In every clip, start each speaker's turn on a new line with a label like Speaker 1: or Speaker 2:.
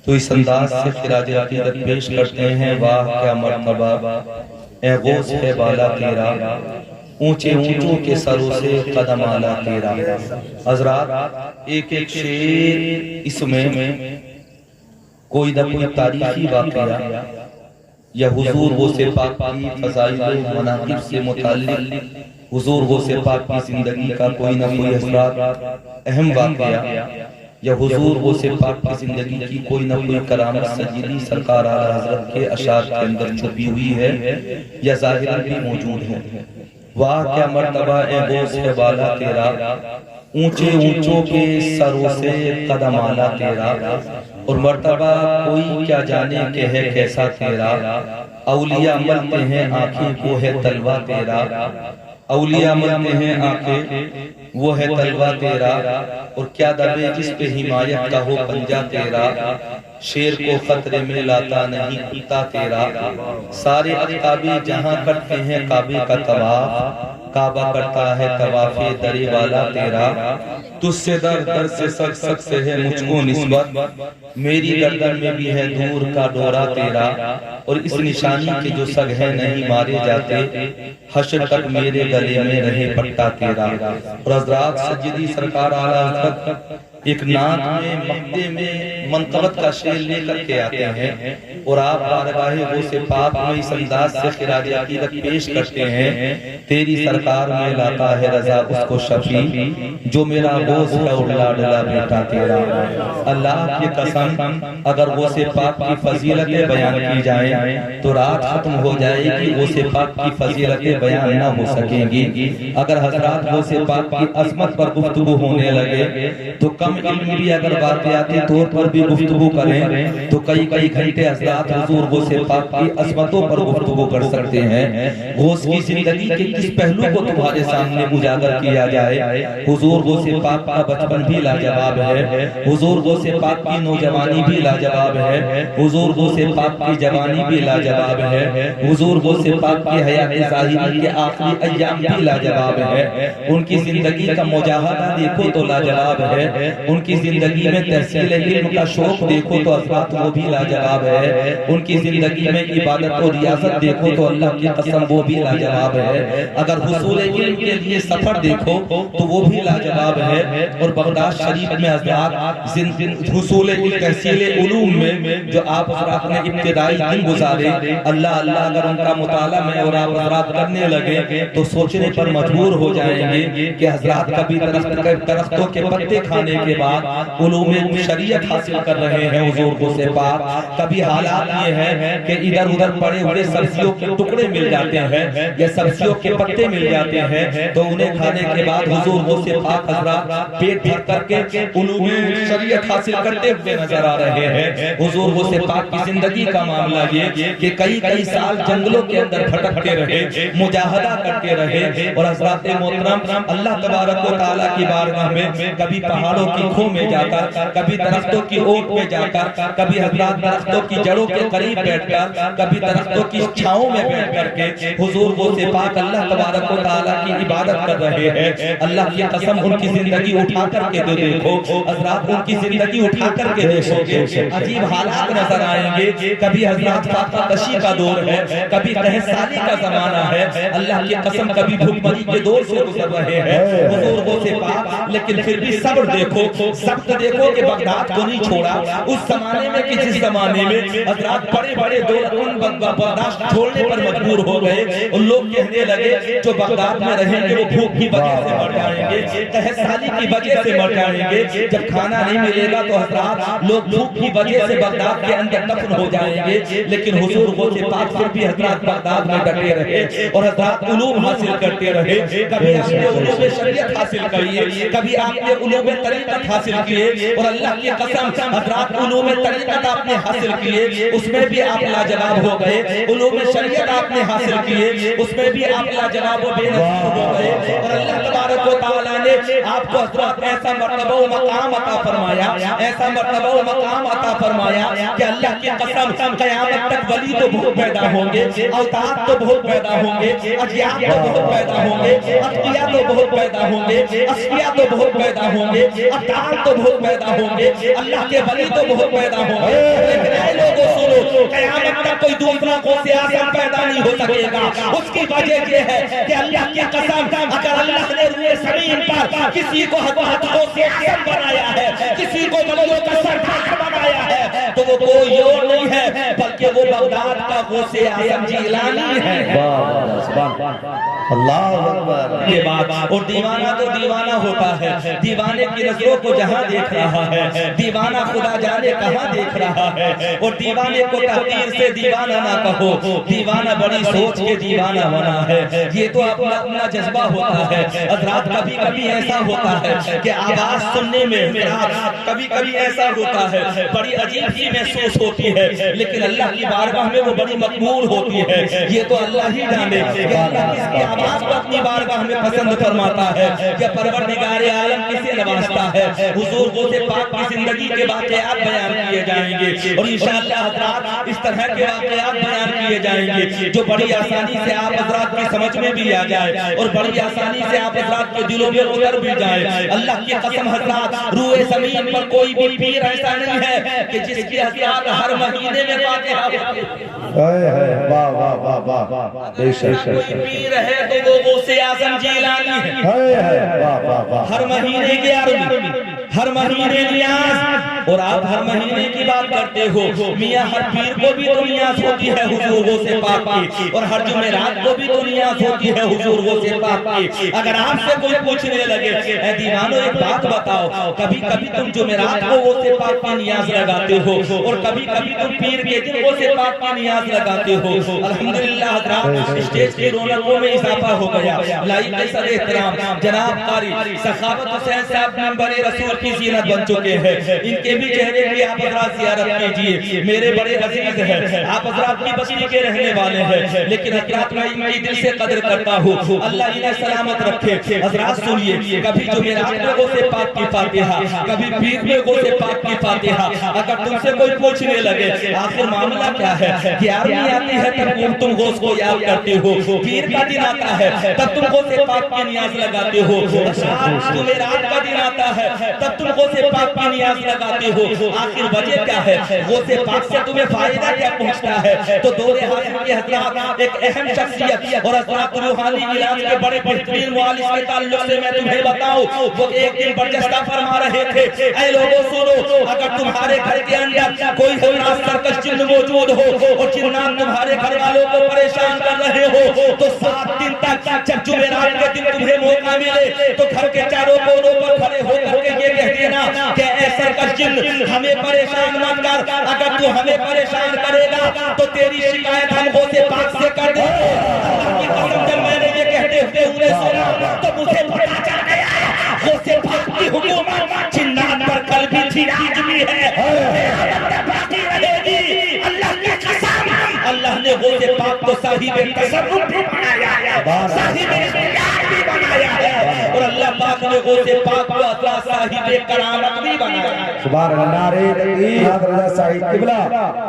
Speaker 1: تو اس انداز سے خراج عقیدت پیش کرتے ہیں، واہ کیا مرتبہ اے غوث ہے بالا تیرا، اونچے اونچوں کے سروں سے قدم آلا تیرا۔ حضرات ایک ایک شعر اس میں کوئی نہ کوئی تاریخی واقعہ یا حضور غوث پاک کی فضائل و مناقب سے متعلق حضور غوث پاک کی زندگی کا کوئی نہ کوئی اثرات اہم واقعہ یا حضور غوث پاک کی زندگی کی کوئی نہ کوئی کرامت سجیدی سرکار اعلیٰ حضرت کے اشعار کے اندر چھپی ہوئی ہے یا ظاہراً بھی موجود ہے۔ واہ کیا مرتبہ اے غوث ہے بالا تیرا، اونچے اونچوں کے سروں سے قدم آلا تیرا، اور مرتبہ کوئی کیا جانے کہ ہے کیسا تیرا، اولیاء ملتے ہیں آنکھیں وہ ہے تلوہ تیرا، اولیاء ملتے ہیں آنکھیں وہ ہے تلوہ تیرا، اور کیا دبے جس پہ حمایت کا ہو پنجہ تیرا، شیر کو خطرے میں لاتا نہیں پیتا تیرا، سارے اقتابی جہاں کرتے ہیں کعبے کا طواف، کعبہ کرتا ہے طواف درے والا تیرا، تجھ سے در در سے سگ سگ سے ہے مجھ کو نسبت، میری گردن میں بھی ہے دور کا ڈورا تیرا، اور اس نشانی کے جو سگ ہے نہیں مارے جاتے، حشر تک میرے گلے میں رہے پٹا تیرا۔ اور حضرات سجدی سرکار اعلیٰ حضرت ایک نعت میں مقطع میں منقبت کا شعر لے کر کے آتے ہیں، اور آپ بارگاہ غوث پاک میں اس انداز سے خراج عقیدت پیش کرتے ہیں، تیری سرکار میں لاتا ہے رضا اس کو شفیع، جو میرا غوث ہے اور لاڈلا بیٹا تیرا۔ اللہ کی قسم اگر غوث پاک کی فضیلتیں بیان کی جائیں تو رات ختم ہو جائے گی، غوث پاک کی فضیلتیں بیان نہ ہو سکیں گی۔ اگر حضرات غوث پاک کی عظمت پر گفتگو ہونے لگے تو کم علم بھی اگر واقعاتی طور پر بھی گفتگو کریں تو کئی کئی گھنٹے حضرات حضور غوث پاک کی عظمتوں پر گفتگو کر سکتے ہیں۔ غوث کی زندگی کے کس پہلو کو تمہارے سامنے اجاگر کیا جائے، حضور غوث پاک کا بچپن بھی لاجواب ہے، حضور غوث پاک کی نوجوانی بھی لاجواب ہے، حضور غوث پاک کی جوانی بھی لاجواب ہے، حضور غوث پاک کی حیات ظاہری کے آخری ایام بھی لاجواب ہے، ان کی زندگی کا مجاہدہ دیکھو تو لاجواب ہے، ان کی زندگی میں تحصیل علم کا شوق دیکھو تو حضرات وہ بھی لاجواب ہے، ان کی زندگی میں عبادت و ریاضت دیکھو تو اللہ کی قسم وہ بھی لاجواب ہے، اگر حصول علم کے لیے سفر دیکھو تو وہ بھی لاجواب ہے، اور بغداد شریف میں حضرات حصول تحصیل علوم میں جو آپ حضرات نے ابتدائی دن گزارے، اللہ اللہ اگر ان کا مطالعہ میں اور آپ حضرات کرنے لگے تو سوچنے پر مجبور ہو جائیں گے کہ حضرات کبھی درختوں کے پتے کھانے کے بعد علوم شریعت حاصل کر رہے ہیں حضور غوث پاک، کبھی حالات یہ ہے کہ ادھر ادھر پڑے ہوئے سبزیوں کے ٹکڑے مل جاتے ہیں یا سبزیوں کے پتے مل جاتے ہیں تو انہیں کھانے کے بعد حضور غوث پاک حضرات پیٹ بھر کر کے علوم شریعت حاصل کرتے ہوئے نظر آ رہے ہیں۔ حضور غوث پاک کی زندگی کا معاملہ یہ کہ کئی کئی سال جنگلوں کے اندر بھٹکتے رہے، مجاہدہ کرتے رہے، اور حضرات محترم اللہ تبارک و تعالیٰ کی بارگاہ میں کبھی پہاڑوں کی کھو میں جا کر، کبھی درختوں کی اوٹ میں جا کر، کبھی حضرات درختوں کی جڑوں کے قریب بیٹھ کر، کبھی درختوں کی چھاؤں میں بیٹھ کر کے حضور غوث پاک اللہ تبارک و تعالیٰ کی عبادت کر رہے ہیں۔ اللہ کی قسم ان کی زندگی اٹھا کر کے دیکھو حضرات، ان کی زندگی اٹھا کر کے دیکھو گے عجیب حالات نظر آئیں گے، کبھی حضرات فاقہ کشی کا دور ہے، کبھی قحط سالی کا زمانہ ہے، اللہ کی قسم کبھی بھوک مری کے دور سے گزر رہے ہیں حضور غوث پاک، لیکن پھر بھی صبر دیکھو، سبت دیکھو کہ بغداد کو نہیں چھوڑا۔ اس زمانے میں کہ جس زمانے میں حضرات بڑے بڑے دولت برداشت چھوڑنے پر مجبور ہو گئے، ان لوگ کہنے لگے جو بغداد میں رہیں گے وہ بھوک کی وجہ سے مر جائیں گے، قحط سالی کی وجہ سے مر جائیں گے، جب کھانا نہیں ملے گا تو حضرات لوگ بھوک کی وجہ سے بغداد کے اندر دفن ہو جائیں گے، لیکن حضور غوث پاک پھر بھی حضرات بغداد میں ڈٹے رہے اور حضرات علوم حاصل کرتے رہے۔ کبھی آپ نے علوم شریعت حاصل کیے، کبھی آپ نے علوم طریقت حاصل کیے، اور اللہ کی قسم حضرات علوم طریقت آپ نے حاصل کیے اس میں بھی آپ لاجواب ہو گئے، علوم شریعت آپ نے حاصل کیے، اس میں بھی آپ لاجواب و بے نظیر ہو گئے، اور اللہ تبارک و تعالیٰ نے آپ کو حضرات ایسا مرتبہ و مقام عطا فرمایا، ایسا مرتبہ و مقام عطا فرمایا کہ اللہ کی قسم قیامت تک ولی تو بہت پیدا ہوں گے، اوتاد تو بہت پیدا ہوں گے، اجیاد تو بہت پیدا ہوں گے، اتقیاء تو بہت پیدا ہوں گے، اصفیاء تو بہت پیدا ہوں گے، ابدال تو بہت پیدا ہوں گے، اللہ کے ولی تو بہت پیدا ہوں گے، لیکن اے لوگوں سنو، قیامت تک کوئی دوسرا غوث اعظم پیدا نہیں ہو سکے گا۔ اس کی وجہ یہ ہے کہ اللہ کی قسم اگر اللہ نے روئے زمین پر کسی کو غوث اعظم بنایا ہے، کسی کو ولیوں کا سردار بنایا ہے، تو وہ کوئی اور نہیں ہے بلکہ وہ بغداد کا غوث اعظم جیلانی ہے۔ اللہ اکبر۔ یہ بات، اور دیوانہ تو دیوانہ ہوتا ہے، دیوانے کی نظروں کو جہاں دیکھ رہا ہے، دیوانہ خدا جانے کہاں دیکھ رہا ہے، اور دیوانے کو تحقیر سے دیوانہ نہ کہو، دیوانہ بڑی سوچ کے دیوانہ بنا ہے، یہ تو اپنا اپنا جذبہ ہوتا ہے۔ حضرات کبھی کبھی ایسا ہوتا ہے کہ آواز سننے میں کبھی کبھی ایسا ہوتا ہے، بڑی عجیب سی محسوس ہوتی ہے، لیکن اللہ کی بارگاہ میں وہ بڑی مقبول ہوتی ہے، یہ تو اللہ ہی جانے کہ اللہ کس کی آواز کو اپنی بارگاہ میں پسند فرماتا ہے، کہ پروردگار عالم کسے نوازتا ہے۔ حضور غوث پاک کی زندگی کے واقعات بیان کیے جائیں گے، اور انشاءاللہ حضرات اس طرح کے واقعات بیان کیے جائیں گے جو بڑی آسانی سے آپ حضرات کی سمجھ میں بھی آ جائے، اور بڑی آسانی سے آپ حضرات کے دلوں میں اتر بھی جائے۔ اللہ کی قسم حضرات، روئے زمین پر کوئی بھی پیر ایسا نہیں ہے کہ جس کی حضرات ہر مہینے میں فاتحہ ہوتی ہے۔
Speaker 2: واہ واہ واہ واہ، بے شک
Speaker 1: کوئی پیر ہے تو وہ غوث اعظم جیلانی ہے۔ ہر مہینے کی عربی، ہر مہینے نیاز، اور آپ ہر مہینے کی بات کرتے ہو، میاں ہر پیر کو بھی تو نیاز ہوتی ہے حضور غوث پاک کی، اور ہر جمعرات کو بھی تو نیاز ہوتی ہے حضور غوث پاک کی۔ اگر آپ سے کوئی پوچھنے لگے اے دیوانو ایک بات بتاؤ، کبھی کبھی تم جمعرات کو غوث پاک کی نیاز لگاتے ہو، اور کبھی کبھی تم پیر کے دن غوث پاک کی نیاز لگاتے ہو۔ الحمدللہ حضرات اسٹیج کی رونقوں میں اضافہ ہو گیا۔ لائق صد احترام جناب قاری سخاوت حسین صاحب منبر رسول کی زینت بن چکے ہیں، ان کے بھی چہرے کی آپ حضرات زیارت کیجئے، میرے بڑے عزیز ہیں، آپ حضرات کی بستی کے رہنے والے ہیں، لیکن حضرات میں ان کی دل سے قدر کرتا ہوں، اللہ انہیں سلامت رکھے۔ حضرات سنیے، کبھی جمعرات میں غوث پاک کی فاتحہ، کبھی پیر میں غوث پاک کی فاتحہ۔ اگر تم سے کوئی پوچھنے لگے آخر معاملہ کیا ہے، گیارہویں آتی ہے تب تم غوث کو یاد کرتے ہو، پیر کا دن آتا ہے تب تم غوث پاک کی نیاز لگاتے ہو، جمعرات کا دن آتا ہے تب تم غوث پاک کی نیاز لگاتے ہو، آخر وجہ کیا ہے، غوث پاک سے تمہیں فائدہ کیا پہنچتا ہے؟ تو دور حاضر کے حضرات ایک اہم شخصیت اور حضرات روحانی علاج کے بڑے بہترین معالج کے تعلق سے میں تمہیں بتاؤں، وہ ایک دن برجستہ فرما رہے تھے، اے لوگوں سنو، اگر تمہارے گھر کے اندر کوئی حضرات سرکش جن موجود ہو اور جنات تمہارے گھر والوں کو پریشان کر رہے ہو، تو 7 دن تک جب جمعرات کے دن تمہیں موقع ملے تو گھر کے چاروں کونوں پر کھڑے ہو کر کے یہ کہہ دینا کہ اے سرکش جن ہمیں پریشان مت کر، اگر تو ہمیں پریشان کرے گا تو تیری شکایت ہم غوث پاک سے کر دیں گے۔ اللہ کی قسم جب میں نے یہ کہتے ہوئے سنا تو مجھے پتا چل گیا غوث پاک کی حکومت جنات پر کل بھی تھی آج بھی ہے، باقی رہے گی۔ اللہ کی قسم اللہ نے غوث پاک کو صاحب تصرف بھی بنایا ہے، صاحب اختیار بھی بنایا ہے، اور اللہ پاک نے غوث پاک کو اطلاع صاحب کرامت بھی بنایا ہے۔
Speaker 2: سبحان اللہ، نعرہ تکبیر، حضرت سعید قبلہ،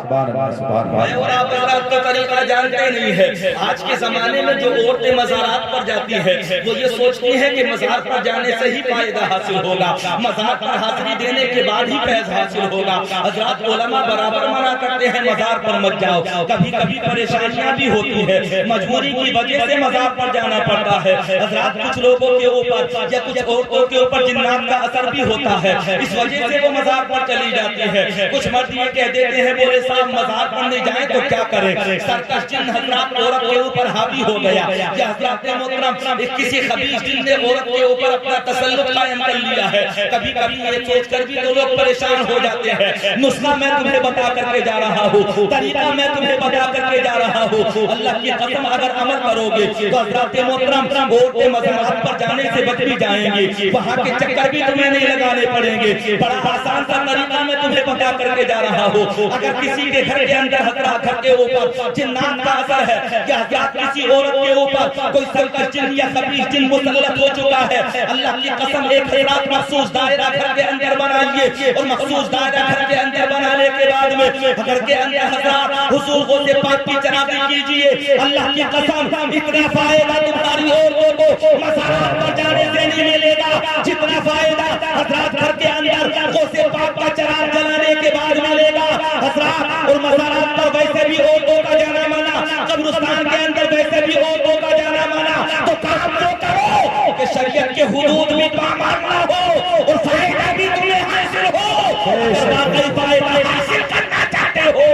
Speaker 2: سبحان اللہ سبحان اللہ۔
Speaker 1: میں اور آپ حضرات کا طریقہ جانتے نہیں ہے، آج کے زمانے میں جو عورتیں مزارات پر جاتی ہیں وہ یہ سوچتی ہیں کہ مزار پر جانے سے ہی فائدہ حاصل ہوگا، مزار پر حاضری دینے کے بعد ہی فیض حاصل ہوگا۔ حضرات علماء برابر منع کرتے ہیں مزار پر مت جاؤ، کبھی کبھی پریشانیاں بھی ہوتی ہے، مجبوری کی وجہ سے مزار پر جانا پڑتا ہے۔ حضرات کچھ لوگوں کے اوپر یا کچھ عورتوں کے اوپر جنات کا اثر بھی ہوتا ہے، اس وجہ سے وہ مزار پر چلی جاتی ہے۔ کچھ مرد یہ کہہ دیتے ہیں بولے صاحب مزار پر نہیں جائیں تو کیا کریں، سرکش جن حضرات عورت کے اوپر حاوی ہو گیا، یا حضرات محترم کسی خبیث جن نے عورت کے اوپر اپنا تسلط قائم کر لیا ہے۔ کبھی کبھی یہ سوچ کر بھی تو لوگ پریشان ہو جاتے ہیں۔ نسخہ میں تمہیں بتا کر کے جا رہا ہوں، طریقہ میں تمہیں بتا کر کے جا رہا ہوں، اللہ کی قسم اگر عمل کرو گے تو حضرات محترم عورتیں مزار مزارات پر جانے سے بچ بھی جائیں گے، وہاں کے چکر بھی تمہیں نہیں لگانے پڑیں گے، بڑا آسان سا طریقہ میں تمہیں بتا کر کے جا رہا ہوں۔ اگر کسی کے گھر کے اندر حضرات گھر کے اوپر جنات کا اثر ہے یا کسی عورت کے اوپر کوئی سرکش جن یا خبیث جن مسلط ہو چکا ہے، اللہ کی قسم ایک حضرات مخصوص دائرہ گھر کے اندر بنائیے، اور مخصوص دائرہ گھر کے اندر بنانے کے بعد میں گھر کے اندر حضرات حضور غوث پاک کی چراغی کیجئے، اللہ کی قسم اتنا فائدہ تمہاری عورتوں کو مزارات پر جانے سے نہیں ملے گا جتنا فائدہ حضرات گھر کے اندر غوث پاک کا چراغ جلانے کے بعد ملے گا۔ حضرات اور مزارات پر ویسے بھی عورتوں کا جانا منع، قبرستان کے اندر ویسے بھی عورتوں کا جانا منع، تو کام تو کرو کہ شریعت کے حدود بھی پامال نہ ہو اور فائدہ بھی تمہیں حاصل ہو۔ اور واقعی فائدہ حاصل کرنا چاہتے ہو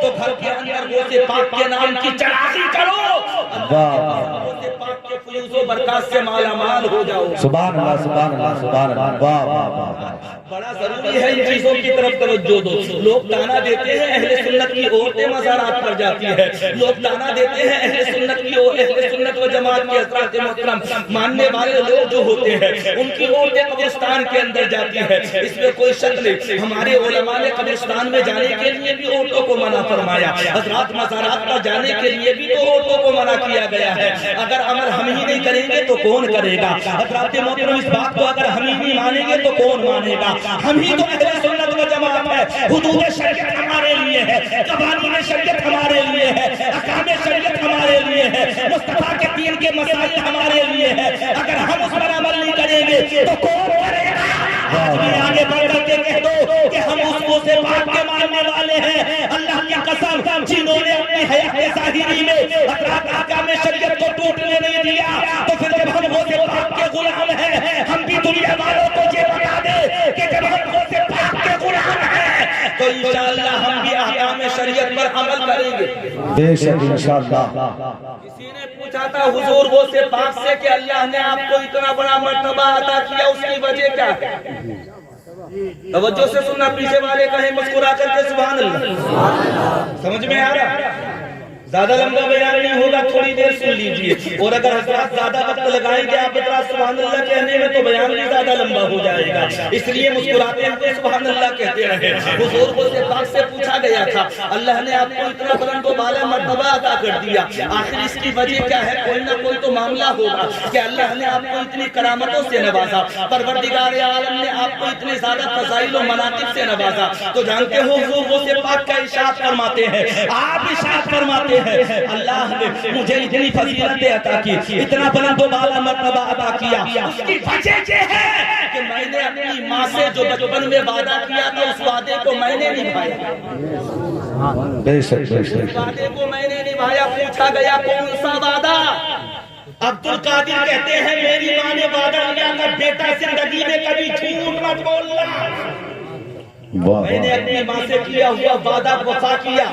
Speaker 1: تو گھر کے اندر غوث پاک کے نام کی چراغی کرو، غوث پاک کے فیوز و برکات سے مالا مال ہو جاؤ۔
Speaker 2: سبحان اللہ سبحان اللہ سبحان اللہ، واہ واہ واہ۔
Speaker 1: بڑا ضروری ہے ان چیزوں کی طرف توجہ دو۔ لوگ تانا دیتے ہیں اہل سنت کی عورتیں مزارات پر جاتی ہیں، لوگ تانا دیتے ہیں اہل سنت و جماعت کے حضرات محترم ماننے والے لوگ جو ہوتے ہیں ان کی عورتیں قبرستان کے اندر جاتی ہیں، اس میں کوئی شک نہیں۔ ہمارے علماء نے قبرستان میں جانے کے لیے بھی عورتوں کو منع فرمایا، حضرات مزارات پر جانے کے لیے بھی تو عورتوں کو منع کیا گیا ہے۔ اگر عمل ہم ہی نہیں کریں گے تو کون کرے گا؟ حضرات محترم اس بات کو اگر ہم ہی نہیں مانیں گے تو کون مانے گا؟ ہم ہی تو اہل سنت و جماعت ہے، حدود شریعت ہمارے لیے ہے، قوانین شریعت ہمارے لیے ہے، احکام شریعت ہمارے لیے ہے، مصطفیٰ کے دین کے مسائل ہمارے لیے ہے۔ اگر ہم اس پر عمل نہیں کریں گے تو کون کرے گا؟ آج بھی آگے بڑھ کر کے کہہ دو کہ ہم اس غوث پاک کے ماننے والے ہیں۔ اللہ کی قسم جنہوں نے اپنی حیات ظاہری میں حضرات احکام شریعت کو ٹوٹنے نہیں دیا، تو پھر جب ہم غوث پاک کے غلام ہیں ہم بھی دنیا والوں کو یہ بتا دیں کہ جب ہم غوث پاک کے غلام ہیں تو انشاءاللہ ہم بھی احکام شریعت پر عمل کریں گے،
Speaker 2: بے شک انشاءاللہ۔
Speaker 1: کسی نے پوچھا تھا حضور غوث پاک سے کہ اللہ نے آپ کو اتنا بڑا مرتبہ عطا کیا، اس کی وجہ کیا ہے؟ توجہ سے سننا، پیچھے والے کہیں مسکرا کر کے سبحان اللہ۔ سمجھ میں آ رہا؟ زیادہ لمبا بیان نہیں ہوگا، تھوڑی دیر سن لیجئے، اور اگر حضرات زیادہ وقت لگائیں گے آپ حضرات سبحان اللہ کہنے میں تو بیان بھی زیادہ لمبا ہو جائے گا، اس لیے مسکراتے ہوئے سبحان اللہ کہتے رہے۔ حضور غوث پاک سے پوچھا گیا تھا اللہ نے آپ کو اتنا بلند و بالا مرتبہ عطا کر دیا، آخر اس کی وجہ کیا ہے؟ کوئی نہ کوئی تو معاملہ ہوگا کہ اللہ نے آپ کو اتنی کرامتوں سے نوازا، پروردگار عالم نے آپ کو اتنے زیادہ فضائل و مناقب سے نوازا، تو جانتے ہو حضور غوث پاک کا ارشاد فرماتے ہیں، آپ ارشاد فرماتے ہیں اللہ نے مجھے اتنی فضیلتیں عطا کی، اتنا بلند و بالا مرتبہ عطا کیا، اس کی وجہ یہ ہے کہ میں نے اپنی ماں سے جو بچپن میں وعدہ کیا تھا اس وعدے کو میں نے نبھایا،
Speaker 2: بے شک بے شک۔
Speaker 1: اس وعدے کو میں نے نبھایا۔ پوچھا گیا کون سا وعدہ؟ عبد القادر کہتے ہیں میری ماں نے وعدہ کیا تھا بیٹا زندگی میں کبھی جھوٹ مت بولنا، میں نے اپنی ماں سے کیا ہوا وعدہ وفا کیا،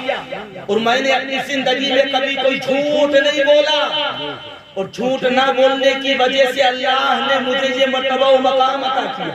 Speaker 1: اور میں نے اپنی زندگی میں کبھی کوئی جھوٹ نہیں بولا، اور جھوٹ نہ بولنے کی وجہ سے اللہ نے مجھے یہ مرتبہ و مقام عطا کیا۔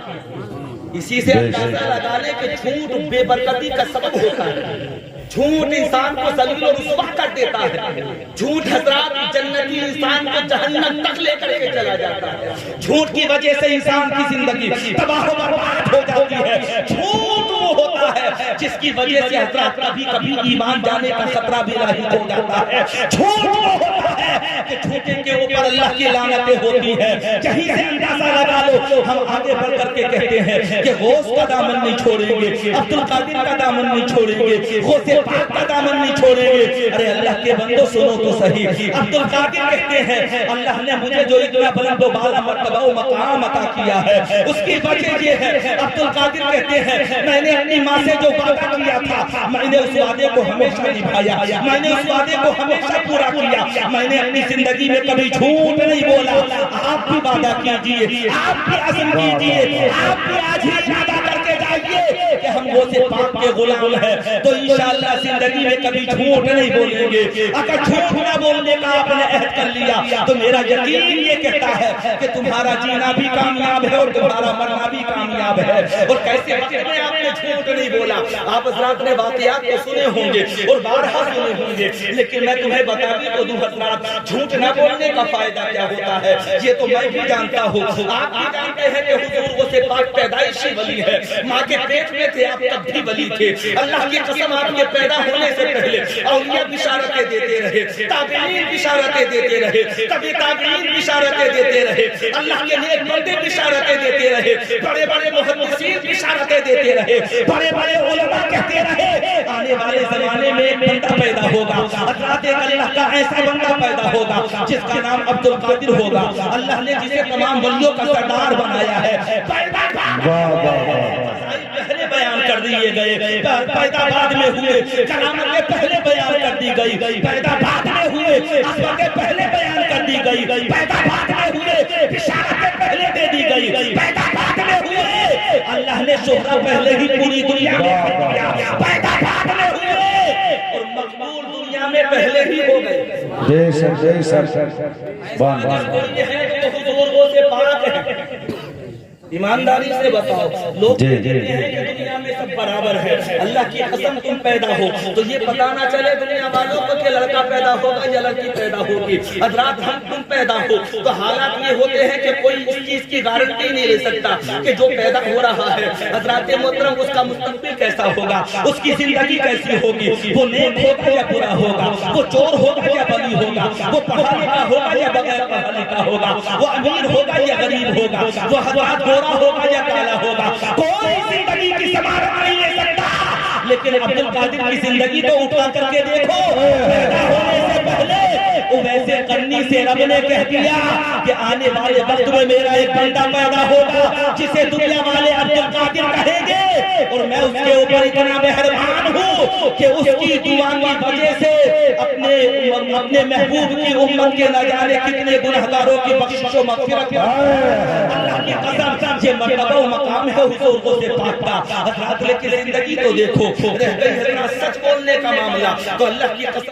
Speaker 1: اسی سے اندازہ لگا لیں کہ جھوٹ بے برکتی کا سبب ہوتا ہے، جھوٹ انسان کو ذلیل و رسوا کر دیتا ہے، جھوٹ حضرات جنتی انسان کو جہنم تک لے کر کے چلا جاتا ہے، جھوٹ کی وجہ سے انسان کی زندگی تباہ و برباد ہو جاتی ہے، جھوٹ وہ ہوتا ہے جس کی وجہ سے حضرات کبھی کبھی ایمان جانے کا خطرہ بھی لاحق ہو جاتا ہے، جھوٹ وہ ہوتا ہے کہ جھوٹے کے اوپر اللہ کی لعنتیں ہوتی ہیں۔ یہیں سے اندازہ لگا لو، ہم آگے بڑھ کر کے کہتے ہیں کہ غوث کا دامن نہیں چھوڑیں گے، عبد القادر کا دامن نہیں چھوڑیں گے، غوث پاک کا دامن نہیں چھوڑیں گے۔ ارے اللہ کے بندو سنو تو صحیح، عبد القادر کہتے ہیں اللہ نے مجھے جو اتنا بلند و بالا مرتبہ و مقام عطا کیا ہے اس کی وجہ یہ ہے، عبد القادر کہتے ہیں میں نے اپنی ماں سے جو وعدہ کیا تھا میں نے اس وعدے کو ہمیشہ نبھایا، میں نے اس وعدے کو ہمیشہ پورا کیا، میں نے اپنی زندگی میں کبھی جھوٹ نہیں بولا۔ آپ بھی وعدہ کیجئے، آپ بھی عزم کیجئے، آپ بھی آج ہی ارادہ کر کے جائیے کہ ہم غوث پاک کے غلام ہیں تو انشاءاللہ زندگی میں کبھی جھوٹ نہیں بولیں گے. اگر جھوٹ نہ بولنے کا آپ نے عہد کر لیا تو میرا یقین یہ کہتا ہے کہ تمہارا جینا بھی کامیاب ہے اور تمہارا مرنا بھی کامیاب ہے. اور کیسے وقت میں آپ نے جھوٹ نہیں بولا. آپ حضرات نے واقعات کو سنے ہوں گے اور بارہا سنے ہوں گے, لیکن میں تمہیں بتا بھی تو دوں حضرات, جھوٹ نہ بولنے کا فائدہ کیا ہوتا ہے یہ تو میں بھی جانتا ہوں. آپ بھی جانتے ہیں کہ حضور غوث پاک پیدائشی ولی ہے. ماں کے پیٹ میں تھے آپ تب بھی ولی تھے. اللہ کی قسم آپ کے پیدا ہونے سے پہلے اولیاء بشارتیں دیتے رہے, تابعین بشارتیں دیتے رہے, کبھی تابعین بشارتیں دیتے رہے, اللہ کے نیک بندے بشارتیں دیتے رہے, بڑے بڑے محدثین بشارتیں دیتے رہے, بڑے بڑے علماء کہتے رہے آنے والے زمانے میں ایک بندہ پیدا ہوگا. حضرات اللہ کا ایسا بندہ پیدا ہوگا جس کا نام عبد القادر ہوگا. اللہ نے جسے تمام ولیوں کا سردار بنایا ہے. پہلے بیان کر دیے گئے, پیدا بعد میں ہوئے. کرامتیں پہلے بیان کر دی گئی, پیدا بعد میں ہوئے. عظمتیں پہلے بیان کر دی گئی, پیدا بعد میں ہوئے. بشارتیں پہلے دے دی گئی, پیدا بعد میں ہوئے. اللہ نے شہرہ پہلے ہی پوری دنیا میں پیدا بعد میں ہوئے اور مقبول دنیا میں پہلے ہی ہو گئے.
Speaker 2: جی سر بان
Speaker 1: حضور غوث پاک ہے. ایمانداری سے بتاؤ, لوگ کہتے ہیں کہ دنیا میں سب برابر ہے. اللہ کی قسم تم پیدا ہو تو یہ پتہ نہ چلے دنیا والوں کو کہ لڑکا پیدا ہوگا یا لڑکی پیدا ہوگی. حضرات ہم تم پیدا ہو تو حالات یہ ہوتے ہیں کہ کوئی اس چیز کی گارنٹی نہیں لے سکتا کہ جو پیدا ہو رہا ہے حضرات محترم اس کا مستقبل کیسا ہوگا, اس کی زندگی کیسی ہوگی, وہ نیک ہوگا یا برا ہوگا, وہ چور ہوگا یا بلی ہوگا, وہ پڑھا لکھا ہوگا یا بغیر پڑھا لکھا ہوگا, وہ امیر ہوگا یا غریب ہوگا, وہ حضرات ہوگا یا کالا ہوگا. کوئی زندگی کی ضمانت نہیں لے سکتا. لیکن عبد القادر کی زندگی تو اٹھا کر کے دیکھو, پیدا ہونے سے پہلے ویسے کرنی سے رب نے کہہ دیا کہ آنے والے وقت میں میرا ایک بندہ پیدا ہوگا جسے دنیا والے عبد القادر کہیں گے, اور میں اس کے اوپر اتنا مہربان ہوں کہ اس کی دعا کی وجہ سے اپنے محبوب کی امت کے نہ جانے کتنے گنہگاروں کی بخشش و مغفرت. اللہ کی قسم یہ مرتبہ و مقام ہے حضور غوث پاک کا. حضرات لیکن زندگی تو دیکھو, رہ گئی ہے سچ بولنے کا معاملہ تو اللہ کی قسم